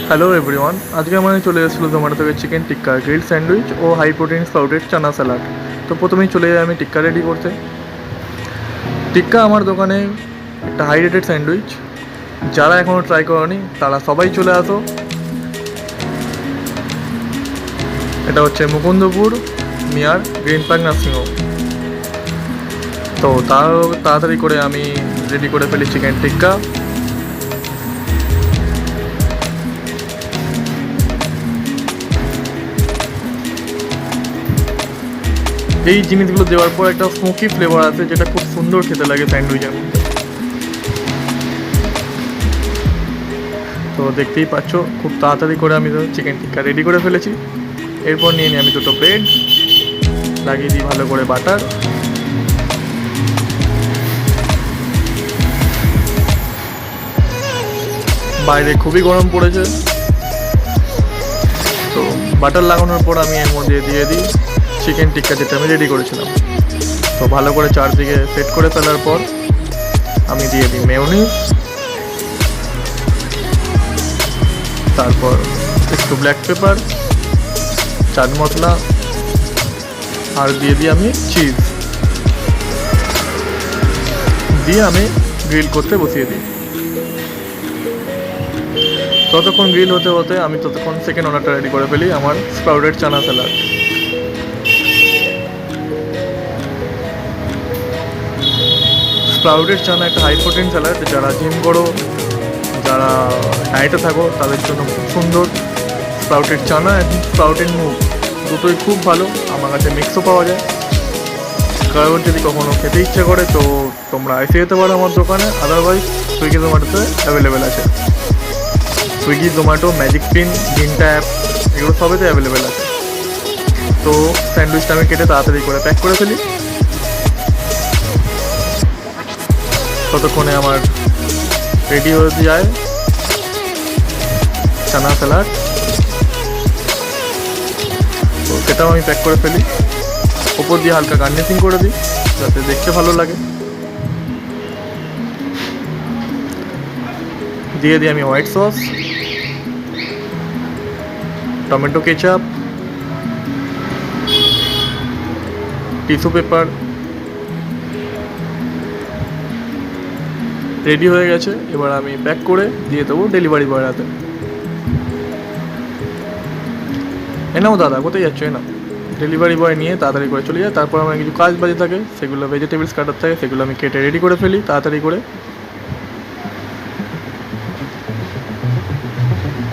Hello everyone, আজকে আমি চলে এসেছিলো জোম্যাটো থেকে চিকেন টিক্কা, গ্রিল স্যান্ডউইচ ও হাই প্রোটিন স্প্রাউটেড চানা স্যালাড। তো প্রথমেই চলে যাই আমি টিক্কা রেডি করতে। টিক্কা আমার দোকানে একটা হাই রেটেড স্যান্ডউইচ, যারা এখনও ট্রাই করেনি তারা সবাই চলে আসো। এটা হচ্ছে Mukundapur near green park nursing home. তো তাড়াতাড়ি করে আমি রেডি করে ফেলি চিকেন টিক্কা। এই জিনিসগুলো দেওয়ার পর একটা স্মোকি ফ্লেভার আছে, যেটা খুব সুন্দর খেতে লাগে স্যান্ডউইচের মধ্যে। তো দেখতেই পাচ্ছ খুব তাড়াতাড়ি করে আমি চিকেন টিক্কা রেডি করে ফেলেছি। এরপর নিয়ে নিই আমি দুটো ব্রেড, লাগিয়ে দিই ভালো করে বাটার। বাইরে খুবই গরম পড়েছে, তো বাটার লাগানোর পর আমি এর মধ্যে দিয়ে দিই চিকেন টিক্কা যেটা আমি রেডি করেছিলাম। তো ভালো করে চারদিকে সেট করে ফেলার পর আমি দিয়ে দিই মেয়োনিজ, তারপর একটু ব্ল্যাক পেপার, চাট মশলা, আর দিয়ে দিই আমি চিজ, দিয়ে আমি গ্রিল করতে বসিয়ে দিই। ততক্ষণ গ্রিল হতে হতে আমি ততক্ষণ সেকেন্ড অর্ডারটা রেডি করে ফেলি, আমার স্প্রাউটেড চানা স্যালাড। স্প্রাউটেড চানা একটা হাই প্রোটিন স্যালাড, যারা জিম করো, যারা ডায়েটে থাকো তাদের জন্য খুব সুন্দর। স্প্রাউটেড চানা এবং স্প্রাউটেড মুগ দুটোই খুব ভালো, আমার কাছে মিক্সও পাওয়া যায়। কারণ যদি কখনো খেতে ইচ্ছে করে তো তোমরা এসে যেতে পারো আমার দোকানে, আদারওয়াইজ সুইগি জোম্যাটোতে অ্যাভেলেবেল আছে। সুইগি জোম্যাটো, ম্যাজিক পিন, জিনটা অ্যাপ, এগুলো সবেতে অ্যাভেলেবেল আছে। তো স্যান্ডউইচটা আমি কেটে তাড়াতাড়ি করে প্যাক করে ফেলি। ততক্ষণে আমার রেডি হয়ে যায় চানা স্যালাড, তো সেটাও আমি প্যাক করে ফেলি। ওপর দিয়ে হালকা গার্নিশিং করে দিই যাতে দেখতে ভালো লাগে। দিয়ে দিই আমি white sauce, tomato ketchup, tissue paper. Ready হয়ে গেছে, এবার আমি প্যাক করে দিয়ে দেবো ডেলিভারি বয়ের হাতে। নাও দাদা, কোথায় যাচ্ছ? নাও। ডেলিভারি বয় নিয়ে তাড়াতাড়ি করে চলে যায়। তারপর আমার কিছু কাজ বাজে থাকে, সেগুলো ভেজিটেবলস কাটার থাকে, সেগুলো আমি কেটে রেডি করে ফেলি তাড়াতাড়ি করে।